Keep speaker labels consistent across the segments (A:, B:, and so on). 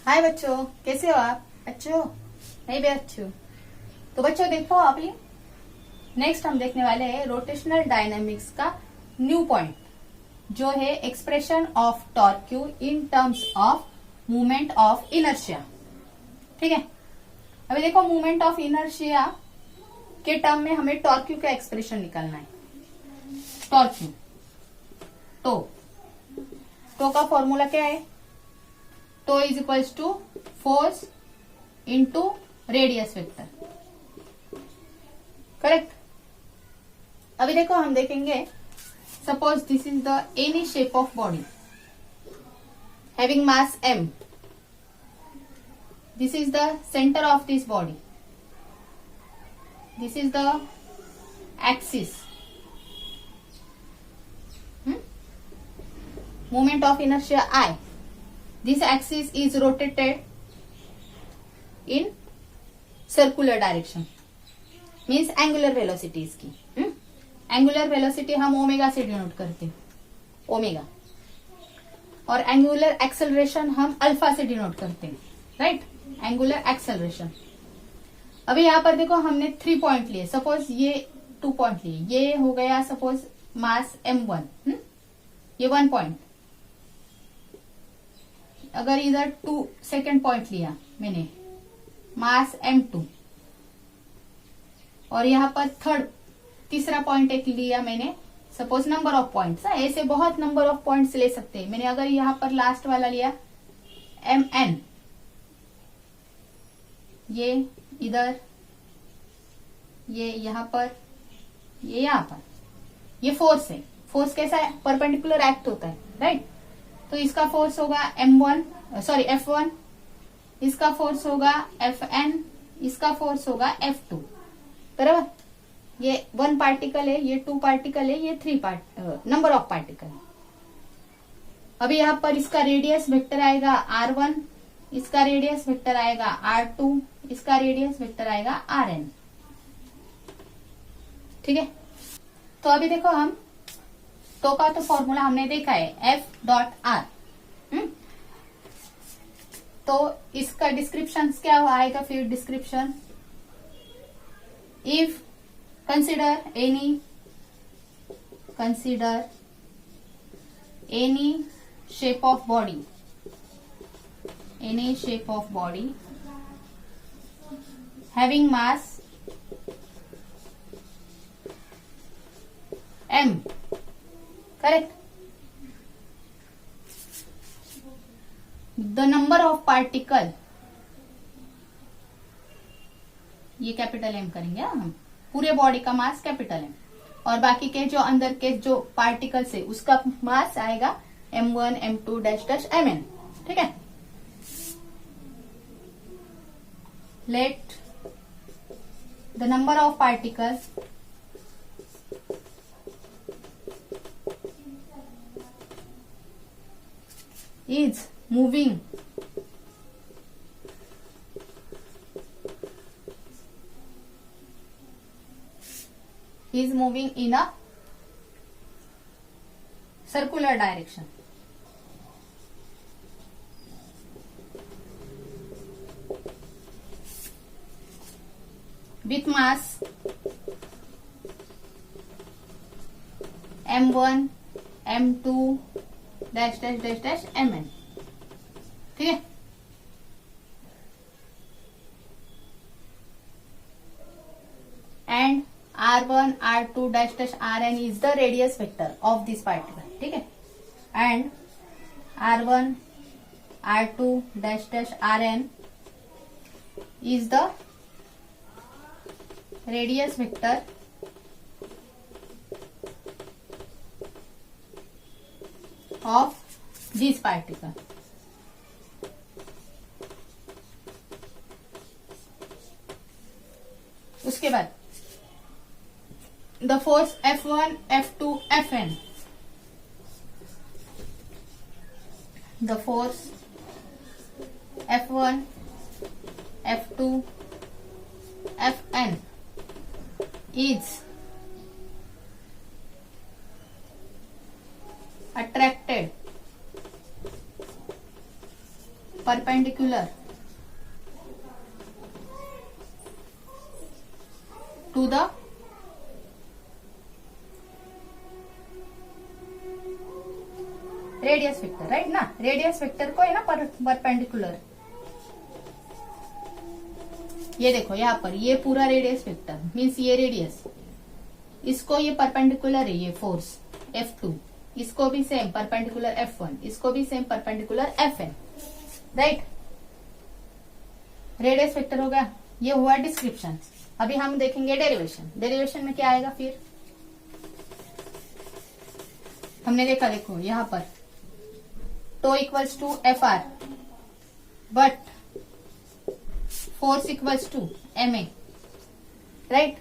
A: हाय बच्चों, कैसे हो आप? अच्छे हो? मैं भी अच्छी हूँ। तो बच्चों देखो, अभी नेक्स्ट हम देखने वाले हैं रोटेशनल डायनामिक्स का न्यू पॉइंट, जो है expression of torque Q in terms of movement of inertia. ठीक है, अभी देखो मूवमेंट ऑफ इनर्शिया के टर्म में हमें टॉर्क क्यू का एक्सप्रेशन निकालना है। टॉर्क क्यू तो का फॉर्मूला क्या है? टो is equals to force into radius vector. Correct. अभी देखो हम देखेंगे, suppose this is the any shape of body having mass m. This is the centre of this body. This is the axis. Moment of inertia I. This axis is rotated in circular direction. Means angular velocity इसकी. Angular velocity हम omega से denote करते हैं, omega. और angular acceleration हम alpha से denote करते हैं, राइट? Angular acceleration. अभी यहाँ पर देखो, हमने 3 पॉइंट लिए. सपोज ये 2 पॉइंट लिए. ये हो गया सपोज मास m1. ये 1 पॉइंट. अगर इधर 2 सेकेंड पॉइंट लिया मैंने, मास m2. और यहाँ पर तीसरा पॉइंट एक लिया मैंने, सपोज नंबर ऑफ पॉइंट्स. ऐसे बहुत नंबर ऑफ पॉइंट्स ले सकते हैं. मैंने अगर यहाँ पर लास्ट वाला लिया mn, ये इधर, ये यहाँ पर, ये यहाँ पर, ये फोर्स है. फोर्स कैसा है? परपेंडिकुलर एक्ट होता है, राइट? तो इसका फोर्स होगा F1, इसका फोर्स होगा Fn, इसका फोर्स होगा F2. बराबर. ये 1 पार्टिकल है, ये 2 पार्टिकल है, ये 3 नंबर ऑफ पार्टिकल. अभी यहाँ पर इसका रेडियस वेक्टर आएगा R1, इसका रेडियस वेक्टर आएगा R2, इसका रेडियस वेक्टर आएगा Rn. ठीक है. तो अभी देखो, हम तो का तो फॉर्मूला हमने देखा है, F.R. तो इसका डिस्क्रिप्शन क्या आएगा फिर? Description, if consider any shape of body having mass m. Correct. The number of particle, ये कैपिटल M करेंगे हम. पूरे बॉडी का मास कैपिटल M, और बाकी के जो अंदर के जो पार्टिकल्स है उसका मास आएगा m1 m2 dash dash mn. ठीक है. Let the number of particles is moving in a circular direction. With mass m1 m2 dash dash dash dash mn. ठीक है. And R1 R2 dash dash Rn is the radius vector of this particle. ठीक है. And R1 R2 dash dash Rn is the radius vector of this particle. उसके बाद the force F1 F2 Fn. The force F1 F2 Fn is attracted perpendicular to the radius vector, right ना। Radius vector को है ना perpendicular, ये देखो यहाँ पर ये पूरा रेडियस वेक्टर मीन्स ये रेडियस, इसको ये परपेंडिकुलर है ये फोर्स F2, इसको भी सेम परपेंडिकुलर F1, इसको भी same perpendicular Fn, right. Radius vector हो गया, ये हुआ डिस्क्रिप्शन। अभी हम देखेंगे डेरिवेशन। डेरिवेशन में क्या आएगा फिर, हमने देखा, देखो यहाँ पर टो equals to Fr but force equals to ma, right,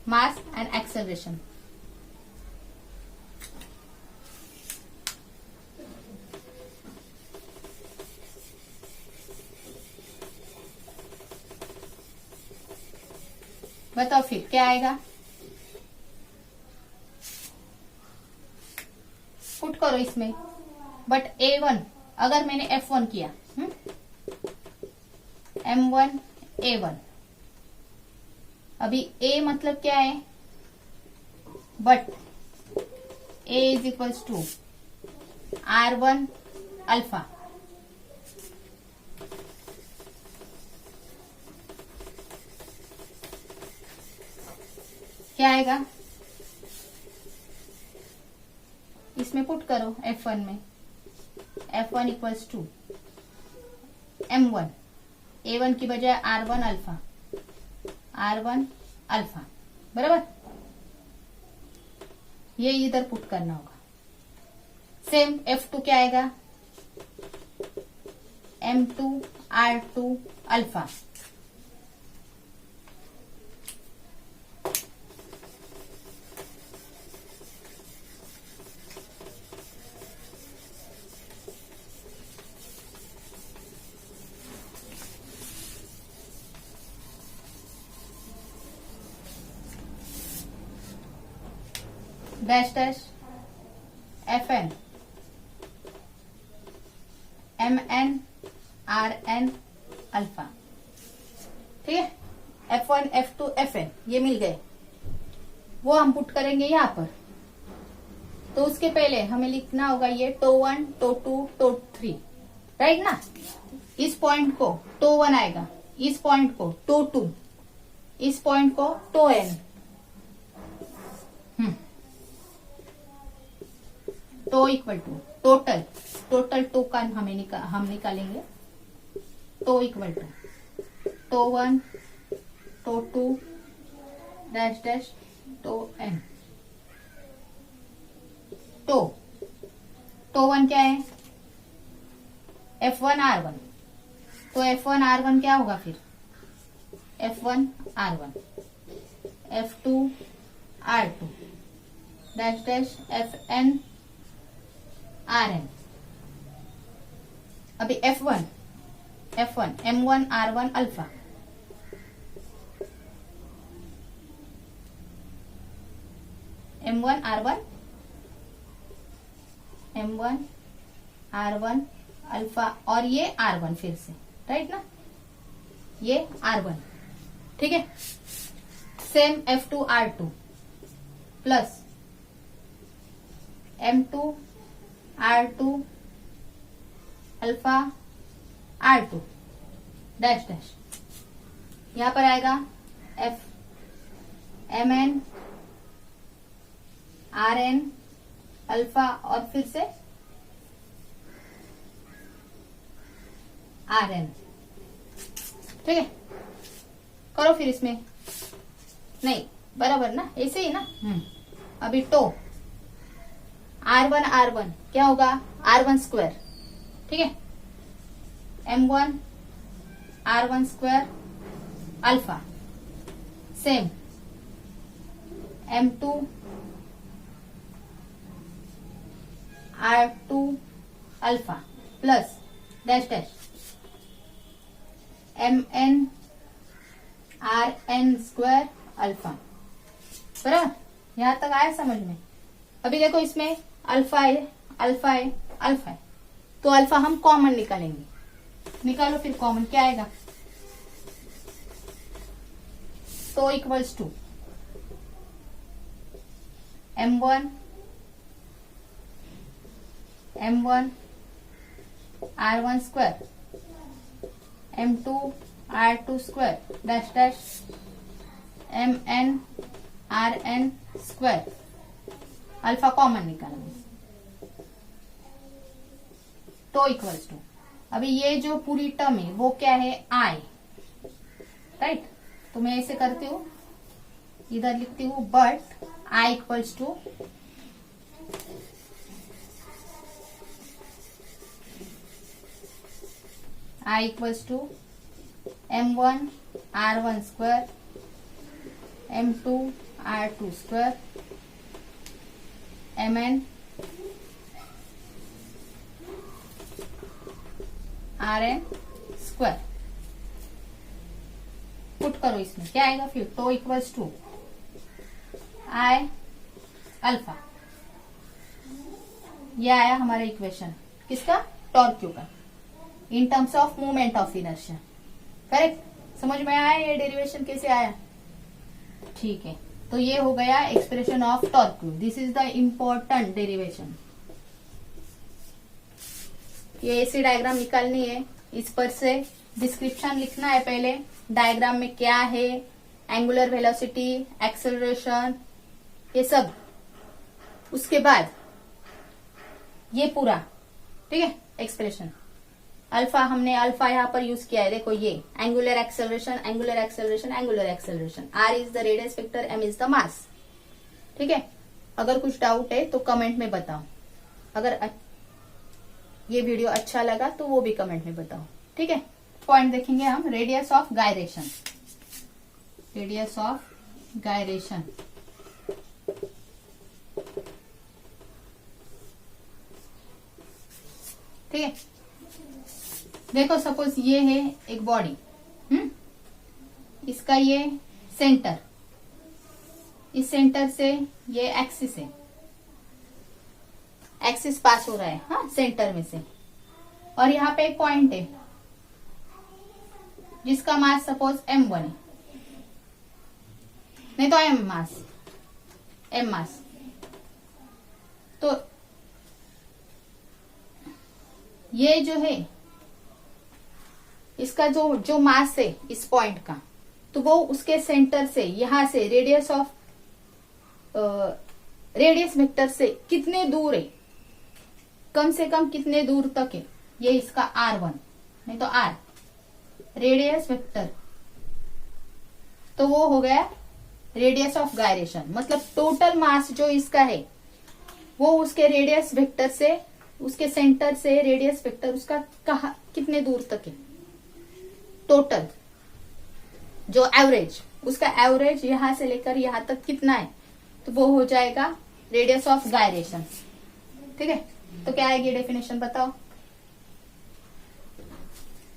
A: mass and acceleration. बताओ फिर क्या आएगा, पुट करो इसमें। बट A1 अगर मैंने F1 किया, M1 A1, अभी A मतलब क्या है, but A is equals to R1 alpha, क्या आएगा, इसमें पुट करो F1 में, F1 equals to M1 A1 की बजाय R1 अल्फा, R1 अल्फा, बराबर। ये इधर पुट करना होगा। सेम F2 क्या आएगा, M2 R2 alpha, dash dash Fn Mn Rn alpha, ठीक है। F1 F2 Fn ये मिल गए, वो हम पुट करेंगे यहाँ पर। तो उसके पहले हमें लिखना होगा ये टो 1 टो 2 टो 3, राइट ना। इस पॉइंट को टो 1 आएगा, इस पॉइंट को टो 2, इस पॉइंट को tau n, tau equal to total tau का हम निकालेंगे। Tau equal to tau 1 tau 2 dash dash tau n। Tau 1 क्या है, F1 R1, तो F1 R1 क्या होगा फिर, F1 R1, F2 R2 dash dash Fn Rn। अभी F1 M1 R1 alpha, M1 R1 alpha, और ये R1 फिर से, राइट ना, ये R1, ठीक है। Same F2 R2 plus M2 R2 alpha R2 dash dash, यहां पर आएगा Mn Rn अल्फा और फिर से Rn, ठीक है। करो फिर इसमें, नहीं बराबर ना, ऐसे ही ना। अभी टो R1 क्या होगा, R1 स्क्वायर, ठीक है। M1 R1 square alpha, same M2 R2 alpha plus dash dash Mn Rn square alpha, बराबर। यहां तक आया समझ में। अभी देखो इसमें अल्फा है, तो अल्फा हम कॉमन निकालेंगे, निकालो फिर कॉमन क्या आएगा। तो equals to m1 r1 square m2 r2 square dash dash mn rn square. Alpha common निकालना तो इक्वल्स टू, अभी ये जो पूरी टर्म है वो क्या है i, राइट। तो मैं ऐसे करती हूं, इधर लिखती हूं but i equals to m1 r1 square m2 r2 square mn rn square. Put करो इसमें क्या आएगा फिर, तो इक्वल्स टू i अल्फा। ये आया हमारा इक्वेशन किसका, टॉर्क क्यू का, in terms of movement of inertia. Correct, समझ में आया ये डेरिवेशन कैसे आया। ठीक है, तो ये हो गया expression of torque Q. This is the important derivation. ये ऐसी डायग्राम निकालनी है, इस पर से डिस्क्रिप्शन लिखना है पहले, डायग्राम में क्या है, एंगुलर वेलोसिटी, एक्सेलरेशन, ये सब। उसके बाद ये पूरा, ठीक है, एक्सप्रेशन। अल्फा, हमने अल्फा यहां पर यूज किया है, देखो ये angular acceleration, angular acceleration, angular acceleration. R is the radius vector, M is the mass. ठीक है, अगर कुछ डाउट है तो कमेंट में बताओ। अगर ये वीडियो अच्छा लगा तो वो भी कमेंट में बताओ। ठीक है, पॉइंट देखेंगे हम, radius of gyration. Radius of gyration, ठीक है। देखो सपोज ये है एक बॉडी, इसका ये सेंटर, इस सेंटर से ये एक्सिस है, एक्सिस पास हो रहा है, हाँ, सेंटर में से। और यहाँ पे एक पॉइंट है जिसका मास सपोज m1 है, नहीं तो m मास। तो ये जो है इसका जो मास है इस पॉइंट का, तो वो उसके सेंटर से, यहां से रेडियस वेक्टर से कितने दूर है, कम से कम कितने दूर तक है, ये इसका r1 नहीं तो r रेडियस वेक्टर। तो वो हो गया रेडियस ऑफ गायरेशन। मतलब टोटल मास जो इसका है वो उसके रेडियस वेक्टर से, उसके सेंटर से रेडियस वेक्टर उसका कहा कितने दूर तक है, टोटल जो एवरेज, उसका एवरेज यहां से लेकर यहां तक कितना है, तो वो हो जाएगा रेडियस ऑफ गायरेशन। ठीक है, तो क्या आएगी डेफिनेशन बताओ।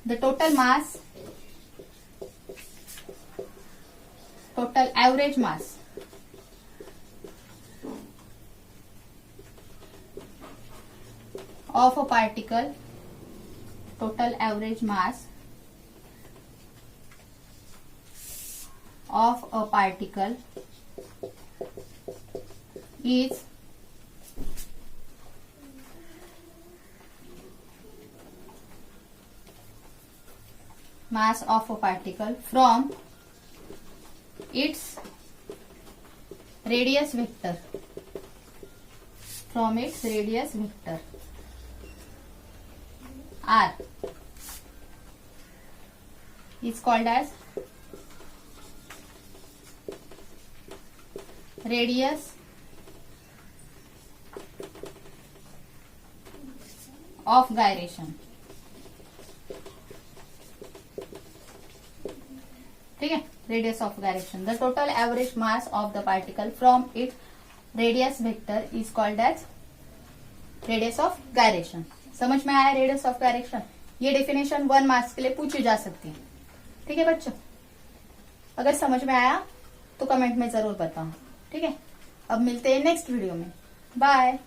A: The total mass, total average mass of a particle, total average mass of a particle is mass of a particle from its radius vector, from its radius vector r is called as radius of gyration। ठीक है, radius of gyration, the total average mass of the particle from it radius vector is called as radius of gyration. समझ में आया radius of gyration. ये definition 1 marks के लिए पूछी जा सकती है। ठीक है बच्चों, अगर समझ में आया तो कमेंट में जरूर बताओ। ठीक है, अब मिलते हैं नेक्स्ट वीडियो में। बाय।